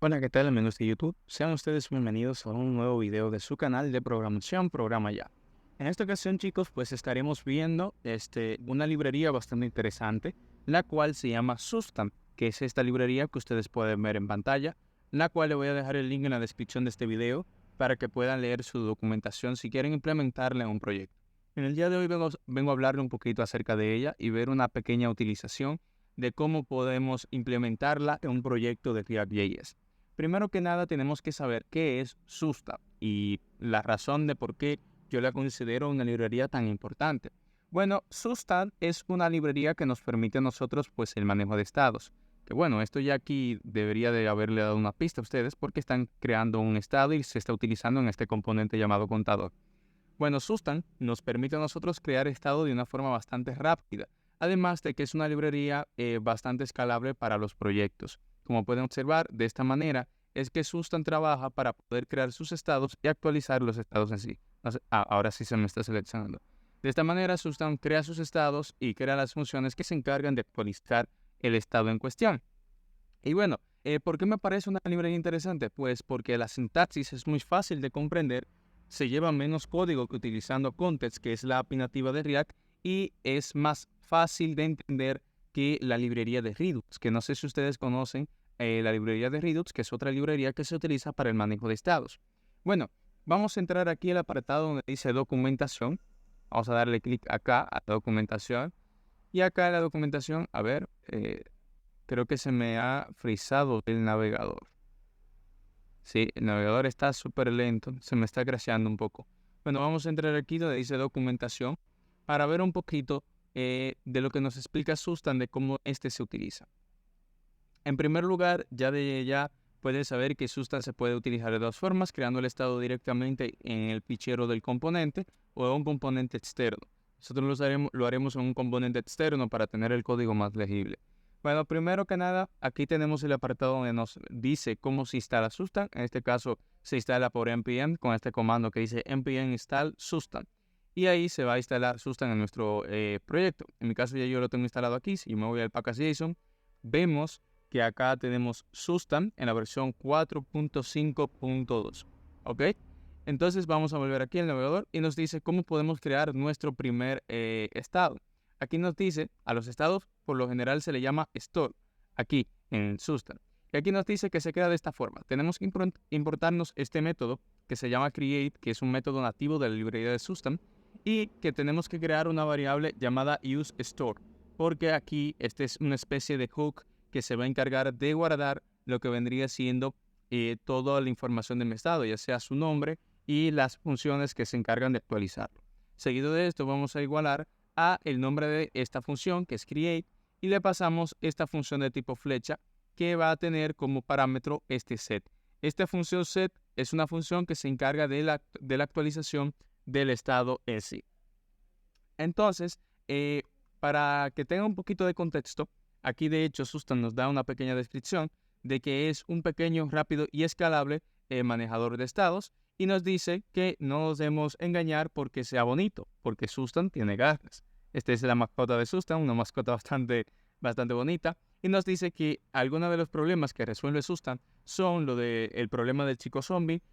Hola, ¿qué tal amigos de YouTube? Sean ustedes bienvenidos a un nuevo video de su canal de programación Programa Ya. En esta ocasión, chicos, pues estaremos viendo una librería bastante interesante, la cual se llama Sustan, que es esta librería que ustedes pueden ver en pantalla, la cual le voy a dejar el link en la descripción de este video para que puedan leer su documentación si quieren implementarla en un proyecto. En el día de hoy vengo a hablarle un poquito acerca de ella y ver una pequeña utilización de cómo podemos implementarla en un proyecto de React.js. Primero que nada, tenemos que saber qué es Sustab y la razón de por qué yo la considero una librería tan importante. Bueno, Sustab es una librería que nos permite a nosotros pues el manejo de estados. Que bueno, esto ya aquí debería de haberle dado una pista a ustedes porque están creando un estado y se está utilizando en este componente llamado contador. Bueno, Sustan nos permite a nosotros crear estado de una forma bastante rápida, además de que es una librería bastante escalable para los proyectos. Como pueden observar, de esta manera es que Sustan trabaja para poder crear sus estados y actualizar los estados en sí. Ahora sí se me está seleccionando. De esta manera, Sustan crea sus estados y crea las funciones que se encargan de actualizar el estado en cuestión. Y bueno, ¿por qué me parece una librería interesante? Pues porque la sintaxis es muy fácil de comprender, se lleva menos código que utilizando Context, que es la API nativa de React, y es más fácil de entender que la librería de Redux, que no sé si ustedes conocen la librería de Redux, que es otra librería que se utiliza para el manejo de estados. Bueno, vamos a entrar aquí al apartado donde dice documentación. Vamos a darle clic acá a documentación. Y acá en la documentación, a ver, creo que se me ha frizado el navegador. Sí, el navegador está súper lento, se me está crasheando un poco. Bueno, vamos a entrar aquí donde dice documentación para ver un poquito de lo que nos explica Sustan de cómo este se utiliza. En primer lugar, ya puedes saber que Sustan se puede utilizar de dos formas, creando el estado directamente en el fichero del componente o en un componente externo. Nosotros lo haremos en un componente externo para tener el código más legible. Bueno, primero que nada, aquí tenemos el apartado donde nos dice cómo se instala Sustan. En este caso, se instala por npm con este comando que dice npm install Sustan. Y ahí se va a instalar Sustan en nuestro proyecto. En mi caso ya yo lo tengo instalado aquí. Si yo me voy al package.json, vemos que acá tenemos Sustan en la versión 4.5.2. ¿Ok? Entonces vamos a volver aquí al navegador y nos dice cómo podemos crear nuestro primer estado. Aquí nos dice, a los estados por lo general se le llama store, aquí en Sustan. Y aquí nos dice que se crea de esta forma. Tenemos que importarnos este método que se llama create, que es un método nativo de la librería de Sustan, y que tenemos que crear una variable llamada useStore, porque aquí este es una especie de hook que se va a encargar de guardar lo que vendría siendo toda la información de mi estado, ya sea su nombre y las funciones que se encargan de actualizarlo. Seguido de esto vamos a igualar a el nombre de esta función, que es create, y le pasamos esta función de tipo flecha que va a tener como parámetro este set. Esta función set es una función que se encarga de la actualización del estado en sí. Entonces, para que tenga un poquito de contexto, aquí de hecho Sustan nos da una pequeña descripción de que es un pequeño, rápido y escalable manejador de estados y nos dice que no nos debemos engañar porque sea bonito, porque Sustan tiene garras. Esta es la mascota de Sustan, una mascota bastante bonita, y nos dice que algunos de los problemas que resuelve Sustan son lo del problema del chico zombie,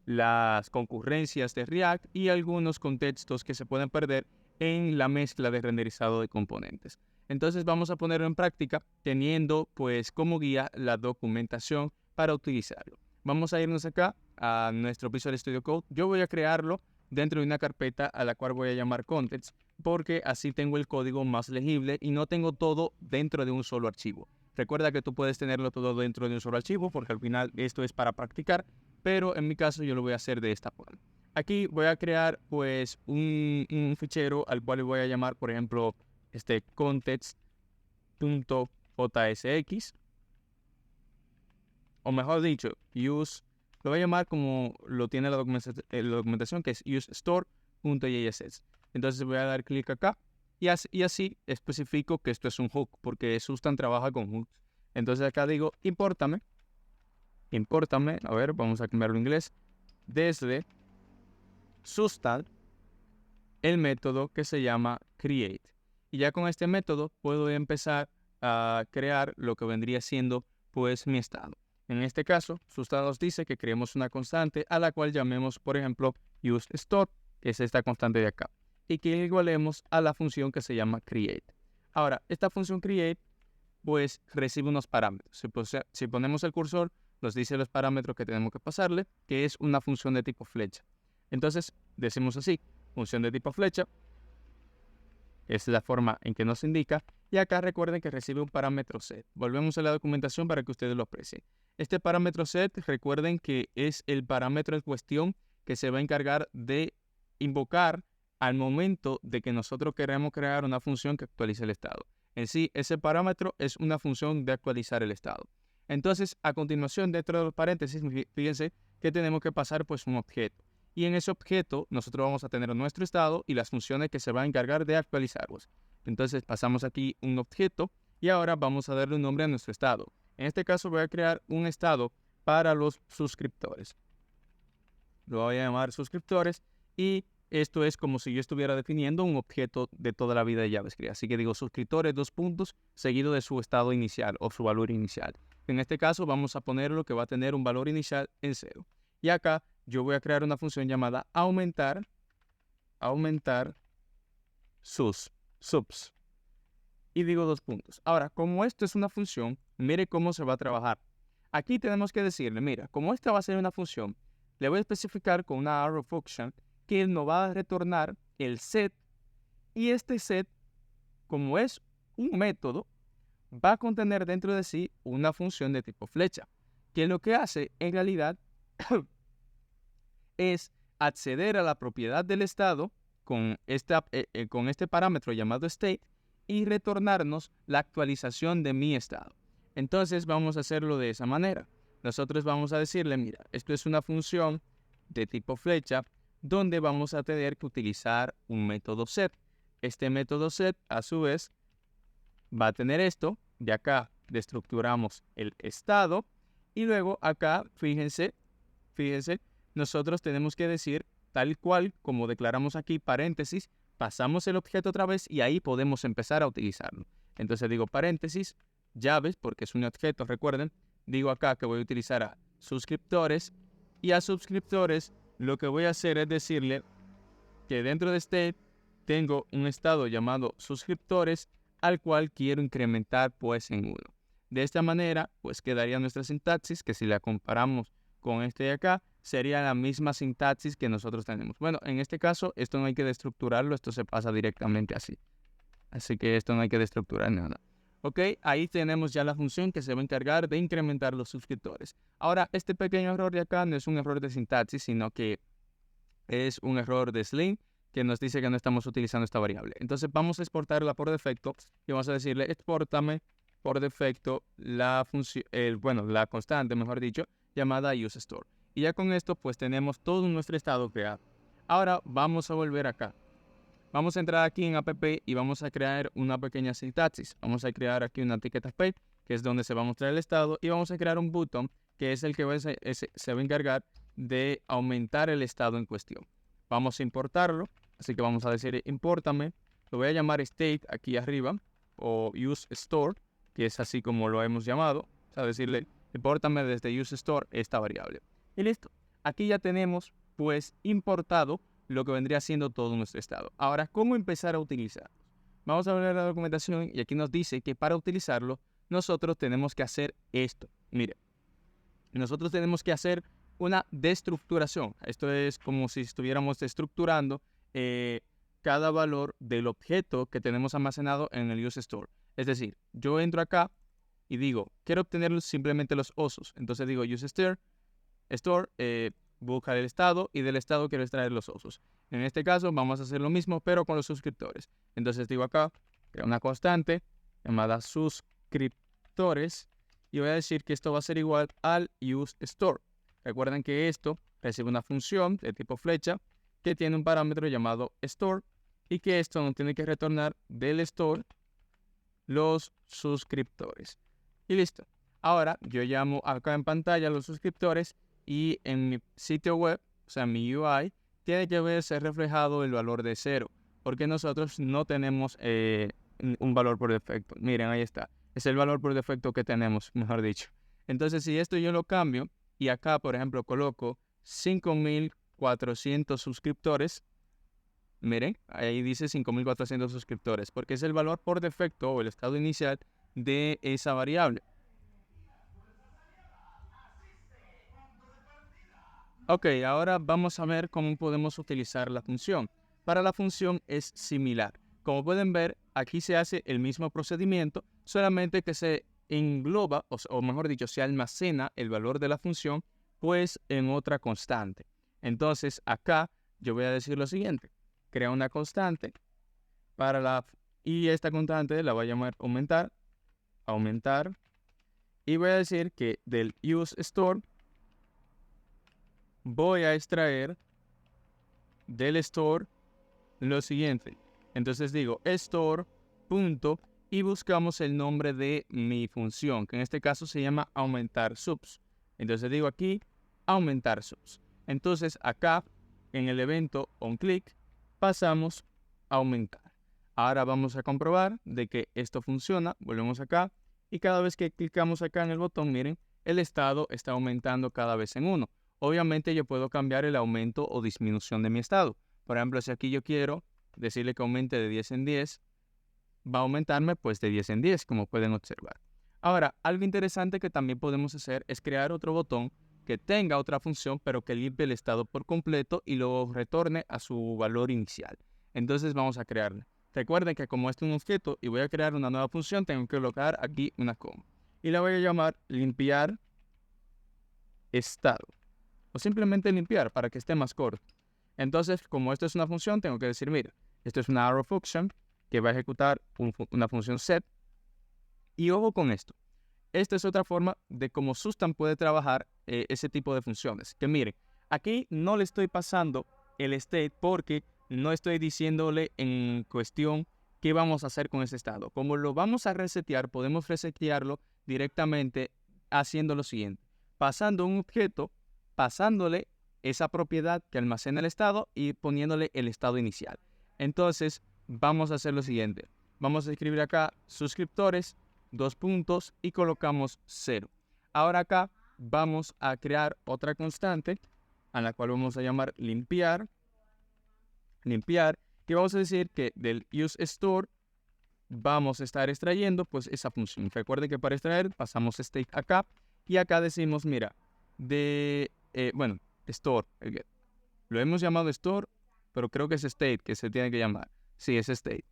las concurrencias de React y algunos contextos que se pueden perder en la mezcla de renderizado de componentes. Entonces vamos a ponerlo en práctica teniendo pues como guía la documentación para utilizarlo. Vamos a irnos acá a nuestro Visual Studio Code. Yo voy a crearlo dentro de una carpeta a la cual voy a llamar Contents porque así tengo el código más legible y no tengo todo dentro de un solo archivo. Recuerda que tú puedes tenerlo todo dentro de un solo archivo porque al final esto es para practicar, pero en mi caso yo lo voy a hacer de esta forma. Aquí voy a crear pues un fichero al cual le voy a llamar, por ejemplo, context.jsx, o mejor dicho, lo voy a llamar como lo tiene la documentación, que es usestore.jsx. Entonces voy a dar clic acá y así especifico que esto es un hook, porque Sustan trabaja con hooks. Entonces acá digo, impórtame, a ver, vamos a cambiarlo en inglés, desde Sustan el método que se llama create. Y ya con este método puedo empezar a crear lo que vendría siendo pues mi estado. En este caso, Susta nos dice que creemos una constante a la cual llamemos, por ejemplo, useStore, que es esta constante de acá, y que igualemos a la función que se llama create. Ahora, esta función create, pues recibe unos parámetros. Si ponemos el cursor, nos dice los parámetros que tenemos que pasarle, que es una función de tipo flecha. Entonces, decimos así, función de tipo flecha, es la forma en que nos indica, y acá recuerden que recibe un parámetro set. Volvemos a la documentación para que ustedes lo aprecien. Este parámetro set, recuerden que es el parámetro en cuestión que se va a encargar de invocar al momento de que nosotros queremos crear una función que actualice el estado. En sí, ese parámetro es una función de actualizar el estado. Entonces, a continuación, dentro de los paréntesis, fíjense que tenemos que pasar pues un objeto. Y en ese objeto nosotros vamos a tener nuestro estado y las funciones que se van a encargar de actualizarlos. Entonces pasamos aquí un objeto y ahora vamos a darle un nombre a nuestro estado. En este caso voy a crear un estado para los suscriptores. Lo voy a llamar suscriptores y esto es como si yo estuviera definiendo un objeto de toda la vida de JavaScript. Así que digo suscriptores, dos puntos, seguido de su estado inicial o su valor inicial. En este caso vamos a ponerlo que va a tener un valor inicial en 0. Y acá yo voy a crear una función llamada aumentar subs. Y digo dos puntos. Ahora, como esto es una función, mire cómo se va a trabajar. Aquí tenemos que decirle, mira, como esta va a ser una función, le voy a especificar con una arrow function que nos va a retornar el set. Y este set, como es un método, va a contener dentro de sí una función de tipo flecha, que lo que hace en realidad es acceder a la propiedad del estado con este parámetro llamado state y retornarnos la actualización de mi estado. Entonces vamos a hacerlo de esa manera. Nosotros vamos a decirle, mira, esto es una función de tipo flecha donde vamos a tener que utilizar un método set. Este método set, a su vez, va a tener esto. De acá destructuramos el estado y luego acá, fíjense, nosotros tenemos que decir tal cual como declaramos aquí, paréntesis, pasamos el objeto otra vez y ahí podemos empezar a utilizarlo. Entonces digo paréntesis, llaves, porque es un objeto, recuerden, digo acá que voy a utilizar a suscriptores y a suscriptores lo que voy a hacer es decirle que dentro de este tengo un estado llamado suscriptores al cual quiero incrementar pues en 1. De esta manera pues quedaría nuestra sintaxis que si la comparamos con este de acá sería la misma sintaxis que nosotros tenemos. Bueno, en este caso esto no hay que destructurarlo, esto se pasa directamente así. Así que esto no hay que destructurar nada. Ok, ahí tenemos ya la función que se va a encargar de incrementar los suscriptores. Ahora, este pequeño error de acá no es un error de sintaxis, sino que es un error de Sling que nos dice que no estamos utilizando esta variable. Entonces vamos a exportarla por defecto y vamos a decirle exportame por defecto la función, la constante, mejor dicho, llamada useStore. Y ya con esto pues tenemos todo nuestro estado creado. Ahora vamos a volver acá. Vamos a entrar aquí en app y vamos a crear una pequeña sintaxis. Vamos a crear aquí una etiqueta page, que es donde se va a mostrar el estado, y vamos a crear un button, que es el que se va a encargar de aumentar el estado en cuestión. Vamos a importarlo, así que vamos a decir impórtame, lo voy a llamar state aquí arriba, o useStore, que es así como lo hemos llamado, o sea, decirle impórtame desde useStore esta variable. Y listo, aquí ya tenemos pues importado lo que vendría siendo todo nuestro estado. Ahora, ¿cómo empezar a utilizarlo? Vamos a ver la documentación y aquí nos dice que para utilizarlo nosotros tenemos que hacer esto. Mire, nosotros tenemos que hacer una destructuración. Esto es como si estuviéramos estructurando cada valor del objeto que tenemos almacenado en el useStore. Es decir, yo entro acá y digo, quiero obtener simplemente los osos. Entonces digo useStore, buscar el estado y del estado quiero extraer los osos. En este caso vamos a hacer lo mismo pero con los suscriptores. Entonces digo acá, creo una constante llamada suscriptores y voy a decir que esto va a ser igual al useStore. Recuerden que esto recibe una función de tipo flecha que tiene un parámetro llamado store y que esto nos tiene que retornar del store los suscriptores. Y listo. Ahora yo llamo acá en pantalla a los suscriptores y en mi sitio web, o sea, mi UI, tiene que verse reflejado el valor de 0, porque nosotros no tenemos un valor por defecto. Miren, ahí está. Es el valor por defecto que tenemos, mejor dicho. Entonces, si esto yo lo cambio y acá, por ejemplo, coloco 5.400 suscriptores, miren, ahí dice 5.400 suscriptores, porque es el valor por defecto o el estado inicial de esa variable. Ok, ahora vamos a ver cómo podemos utilizar la función. Para la función es similar. Como pueden ver, aquí se hace el mismo procedimiento, solamente que se engloba, o mejor dicho, se almacena el valor de la función, pues en otra constante. Entonces, acá yo voy a decir lo siguiente. Crea una constante y esta constante la voy a llamar aumentar, y voy a decir que del useStore voy a extraer del store lo siguiente. Entonces digo store punto y buscamos el nombre de mi función, que en este caso se llama aumentar subs. Entonces digo aquí aumentar subs. Entonces acá en el evento onClick pasamos a aumentar. Ahora vamos a comprobar de que esto funciona. Volvemos acá y cada vez que clicamos acá en el botón, miren, el estado está aumentando cada vez en 1. Obviamente yo puedo cambiar el aumento o disminución de mi estado. Por ejemplo, si aquí yo quiero decirle que aumente de 10 en 10, va a aumentarme pues de 10 en 10, como pueden observar. Ahora, algo interesante que también podemos hacer es crear otro botón que tenga otra función, pero que limpie el estado por completo y lo retorne a su valor inicial. Entonces vamos a crearlo. Recuerden que como este es un objeto y voy a crear una nueva función, tengo que colocar aquí una coma. Y la voy a llamar limpiar estado. O simplemente limpiar para que esté más corto. Entonces, como esto es una función, tengo que decir, mira, esto es una arrow function que va a ejecutar una función set. Y ojo con esto. Esta es otra forma de cómo Sustan puede trabajar ese tipo de funciones. Que miren, aquí no le estoy pasando el state porque no estoy diciéndole en cuestión qué vamos a hacer con ese estado. Como lo vamos a resetear, podemos resetearlo directamente haciendo lo siguiente. Pasando un objeto, pasándole esa propiedad que almacena el estado y poniéndole el estado inicial. Entonces, vamos a hacer lo siguiente. Vamos a escribir acá suscriptores, 2 puntos y colocamos 0. Ahora acá vamos a crear otra constante a la cual vamos a llamar limpiar, y vamos a decir que del useStore vamos a estar extrayendo pues esa función. Recuerden que para extraer pasamos state acá y acá decimos, mira, store, lo hemos llamado store, pero creo que es state que se tiene que llamar. Sí, es state.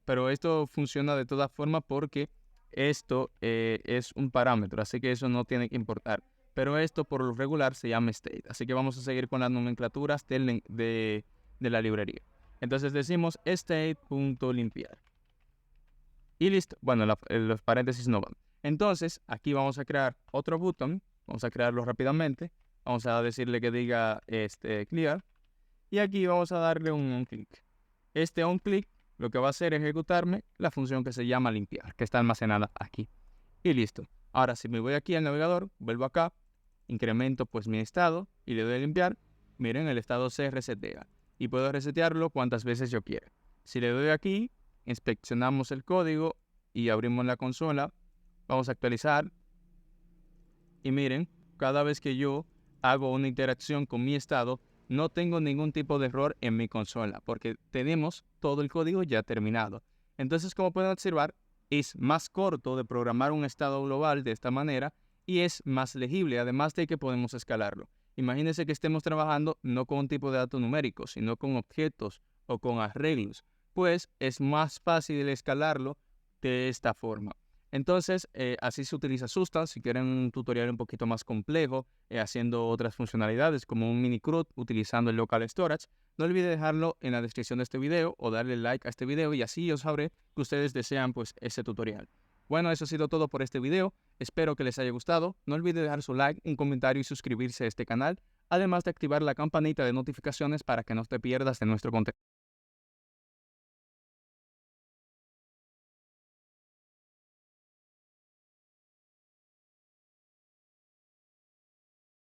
Pero esto funciona de todas formas porque esto es un parámetro, así que eso no tiene que importar. Pero esto por lo regular se llama state. Así que vamos a seguir con las nomenclaturas de la librería. Entonces decimos state.limpiar. Y listo. Bueno, los paréntesis no van. Entonces, aquí vamos a crear otro botón. Vamos a crearlo rápidamente. Vamos a decirle que diga clear. Y aquí vamos a darle un onClick. Este onClick lo que va a hacer es ejecutarme la función que se llama limpiar, que está almacenada aquí. Y listo. Ahora, si me voy aquí al navegador, vuelvo acá, incremento pues mi estado y le doy a limpiar. Miren, el estado se resetea. Y puedo resetearlo cuantas veces yo quiera. Si le doy aquí, inspeccionamos el código y abrimos la consola. Vamos a actualizar. Y miren, cada vez que yo hago una interacción con mi estado, no tengo ningún tipo de error en mi consola, porque tenemos todo el código ya terminado. Entonces, como pueden observar, es más corto de programar un estado global de esta manera y es más legible, además de que podemos escalarlo. Imagínense que estemos trabajando no con un tipo de datos numéricos, sino con objetos o con arreglos, pues es más fácil escalarlo de esta forma. Entonces, así se utiliza Sustan. Si quieren un tutorial un poquito más complejo, haciendo otras funcionalidades como un mini CRUD utilizando el local storage, no olviden dejarlo en la descripción de este video o darle like a este video y así yo sabré que ustedes desean pues ese tutorial. Bueno, eso ha sido todo por este video. Espero que les haya gustado. No olviden dejar su like, un comentario y suscribirse a este canal, además de activar la campanita de notificaciones para que no te pierdas de nuestro contenido.